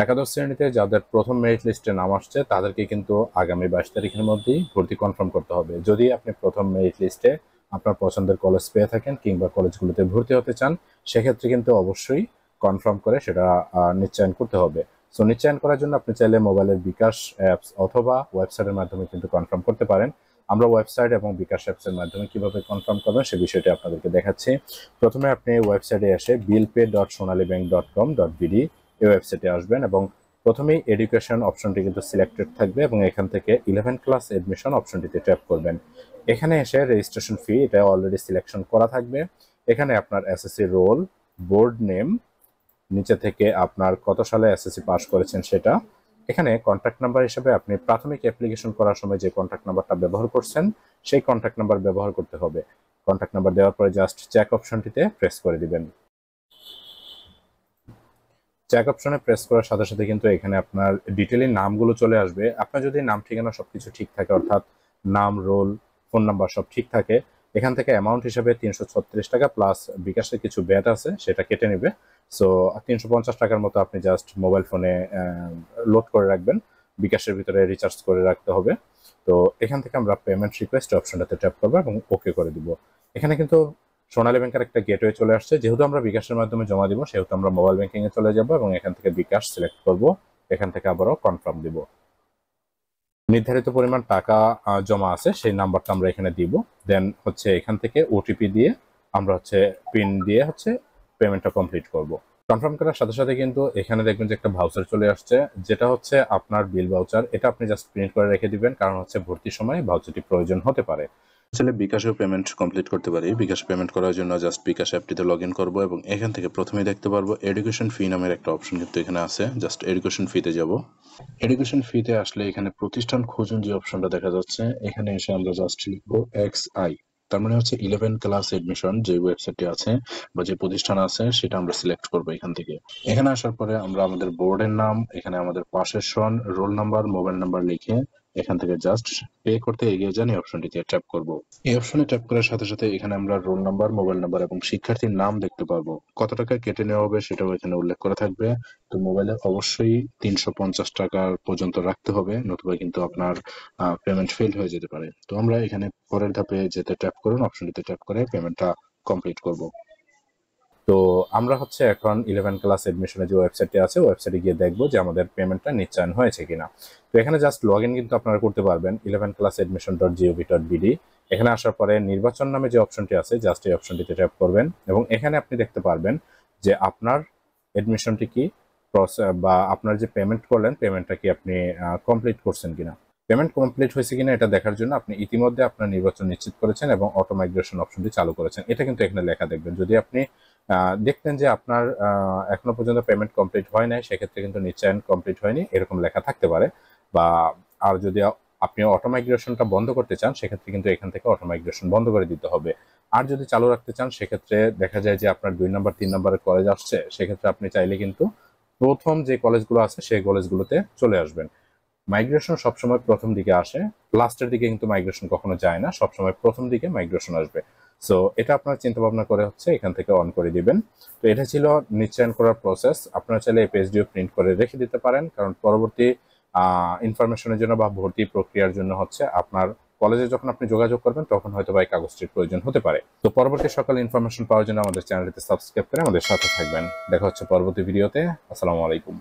একাদশ শ্রেণীতে যাদের প্রথম মেরিট লিস্টে নাম আসছে তাদেরকে কিন্তু আগামী 22 তারিখের মধ্যেই ভর্তি কনফার্ম করতে হবে। যদি আপনি প্রথম মেরিট লিস্টে আপনার পছন্দের কলেজ পেয়ে থাকেন কিংবা কলেজগুলোতে ভর্তি হতে চান, সেক্ষেত্রে কিন্তু অবশ্যই কনফার্ম করে সেটা নিশ্চয়ন করতে হবে। সো নিশ্চয়ন করার জন্য আপনি চাইলে মোবাইলের বিকাশ অ্যাপস অথবা ওয়েবসাইটের মাধ্যমে কিন্তু কনফার্ম করতে পারেন। আমরা ওয়েবসাইট এবং বিকাশ অ্যাপসের মাধ্যমে কিভাবে কনফার্ম করবেন সে বিষয়টি আপনাদেরকে দেখাচ্ছি। প্রথমে আপনি ওয়েবসাইটে এসে billpay.sonalibank.com.bd এই ওয়েবসাইটে আসবেন এবং প্রথমেই এডুকেশন অপশনটি কিন্তু সিলেক্টেড থাকবে এবং এখান থেকে 11 ক্লাস এডমিশন অপশনটিতে ট্যাপ করবেন। এখানে এসে রেজিস্ট্রেশন ফি এটা অলরেডি সিলেকশন করা থাকবে। এখানে আপনার এসএসসি রোল, বোর্ড নেম, নিচে থেকে আপনার কত সালে এসএসসি পাস করেছেন সেটা, এখানে কন্ট্যাক্ট নাম্বার হিসেবে আপনি প্রাথমিক অ্যাপ্লিকেশন করার সময় যে কন্ট্যাক্ট নাম্বারটা ব্যবহার করছেন সেই কন্ট্যাক্ট নাম্বার ব্যবহার করতে হবে। কন্ট্যাক্ট নাম্বার দেওয়ার পরে জাস্ট চেক অপশনটিতে প্রেস করে দিবেন। চেক অপশনে প্রেস করার সাথে সাথে কিন্তু এখানে আপনার ডিটেইলি নামগুলো চলে আসবে। আপনার যদি নাম ঠিকানা সবকিছু ঠিক থাকে, অর্থাৎ নাম, রোল, ফোন নাম্বার সব ঠিক থাকে, এখান থেকে অ্যামাউন্ট হিসেবে 336 টাকা প্লাস বিকাশের কিছু ব্যাট আছে সেটা কেটে নেবে। সো 350 টাকার মতো আপনি জাস্ট মোবাইল ফোনে লোড করে রাখবেন, বিকাশের ভিতরে রিচার্জ করে রাখতে হবে। তো এখান থেকে আমরা পেমেন্ট রিকোয়েস্ট অপশনটাতে ট্যাপ করবো এবং ওকে করে দিব। এখানে কিন্তু সোনালী ব্যাংকের একটা গেটওয়ে চলে আসছে। যেহেতু আমরা বিকাশের মাধ্যমে জমা দিব, সেহেতু আমরা মোবাইল ব্যাংকিং এ চলে যাব এবং এখান থেকে বিকাশ সিলেক্ট করব। এখান থেকে আবারও কনফার্ম দিব। নির্ধারিত পরিমাণ টাকা জমা আছে সেই নাম্বারটা আমরা এখানে দিব। দেন হচ্ছে এখান থেকে ওটিপি দিয়ে আমরা হচ্ছে পিন দিয়ে হচ্ছে পেমেন্টটা কমপ্লিট করব। কনফার্ম করার সাথে সাথে কিন্তু এখানে দেখবেন যে একটা ভাউচার চলে আসছে, যেটা হচ্ছে আপনার বিল ভাউচার। এটা আপনি জাস্ট প্রিন্ট করে রেখে দিবেন, কারণ হচ্ছে ভর্তির সময় ভাউচারটি প্রয়োজন হতে পারে। আসলে বিকাশেও পেমেন্ট কমপ্লিট করতে পারি। বিকাশ পেমেন্ট করার জন্য জাস্ট বিকাশ অ্যাপটিতে লগ ইন করবো এবং এখান থেকে প্রথমেই দেখতে পারবো এডুকেশন ফি নামের একটা অপশন কিন্তু এখানে আছে। জাস্ট এডুকেশন ফিতে যাব। এডুকেশন ফিতে আসলে এখানে প্রতিষ্ঠান খুঁজুন যে অপশনটা দেখা যাচ্ছে, এখানে এসে আমরা জাস্ট লিখবো XI, তার মানে হচ্ছে 11 ক্লাস এডমিশন যে ওয়েবসাইটটি আছে বা যে প্রতিষ্ঠান আছে সেটা আমরা সিলেক্ট করবো এখান থেকে। এখানে আসার পরে আমরা আমাদের বোর্ডের নাম, এখানে আমাদের পাশের সন, রোল নাম্বার, মোবাইল নাম্বার লিখে এখান থেকে জাস্ট পে করতে এগিয়ে যান এই অপশনটিতে ট্যাপ করব। এই অপশনে ট্যাপ করার সাথে সাথে এখানে আমরা রোল নাম্বার, মোবাইল নাম্বার এবং শিক্ষার্থীর নাম দেখতে পারবো। কত টাকা কেটে নেওয়া হবে সেটাও এখানে উল্লেখ করা থাকবে। তো মোবাইলে অবশ্যই 350 টাকা পর্যন্ত রাখতে হবে, নতুবা কিন্তু আপনার পেমেন্ট ফেল হয়ে যেতে পারে। তো আমরা এখানে পরের ধাপে যেতে ট্যাপ করুন, অপশনটিতে ট্যাপ করে পেমেন্টটা কমপ্লিট করব। তো আমরা হচ্ছে এখন 11 ক্লাস এডমিশনের যে ওয়েবসাইটটি আছে ওয়েবসাইটে গিয়ে দেখবো যে আমাদের পেমেন্টটা নিশ্চয়ন হয়েছে কিনা। তো এখানে জাস্ট লগ ইন কিন্তু আপনারা করতে পারবেন 11classadmission.gov.bd। এখানে আসার পরে নির্বাচন নামে যে অপশনটি আছে জাস্ট এই অপশনটিতে ট্যাপ করবেন এবং এখানে আপনি দেখতে পারবেন যে আপনার এডমিশনটি কি বা আপনার যে পেমেন্ট করলেন পেমেন্টটা কি আপনি কমপ্লিট করছেন কিনা। পেমেন্ট কমপ্লিট হয়েছে কিনা এটা দেখার জন্য আপনি ইতিমধ্যে আপনার নির্বাচন নিশ্চিত করেছেন এবং অটো মাইগ্রেশন অপশনটি চালু করেছেন, এটা কিন্তু এখানে লেখা দেখবেন। যদি আপনি দেখতেন যে আপনার এখনো পর্যন্ত পেমেন্ট কমপ্লিট হয় নাই, সেক্ষেত্রে কিন্তু নিশ্চয়ন কমপ্লিট হয়নি এরকম লেখা থাকতে পারে। বা আর যদি আপনি অটো মাইগ্রেশনটা বন্ধ করতে চান সেক্ষেত্রে কিন্তু এখান থেকে অটো মাইগ্রেশন বন্ধ করে দিতে হবে। আর যদি চালু রাখতে চান সেক্ষেত্রে দেখা যায় যে আপনার 2 নাম্বার 3 নাম্বারের কলেজ আসছে, সেক্ষেত্রে আপনি চাইলে কিন্তু প্রথম যে কলেজগুলো আছে সেই কলেজগুলোতে চলে আসবেন। মাইগ্রেশন সবসময় প্রথম দিকে আসে, লাস্টের দিকে কিন্তু মাইগ্রেশন কখনো যায় না, সবসময় প্রথম দিকে মাইগ্রেশন আসবে। সো এটা আপনার চিন্তা ভাবনা করে হচ্ছে এখান থেকে অন করে দিবেন। তো এটা ছিল নিশ্চয়ন করার প্রসেস। আপনারা চাইলে এই পেজটিও প্রিন্ট করে রেখে দিতে পারেন, কারণ পরবর্তী ইনফরমেশনের জন্য বা ভর্তি প্রক্রিয়ার জন্য হচ্ছে আপনার কলেজে যখন আপনি যোগাযোগ করবেন তখন হয়তো বা এই কাগজটির প্রয়োজন হতে পারে। তো পরবর্তী সকল ইনফরমেশন পাওয়ার জন্য আমাদের চ্যানেলটিতে সাবস্ক্রাইব করে আমাদের সাথে থাকবেন। দেখা হচ্ছে পরবর্তী ভিডিওতে। আসসালামু আলাইকুম।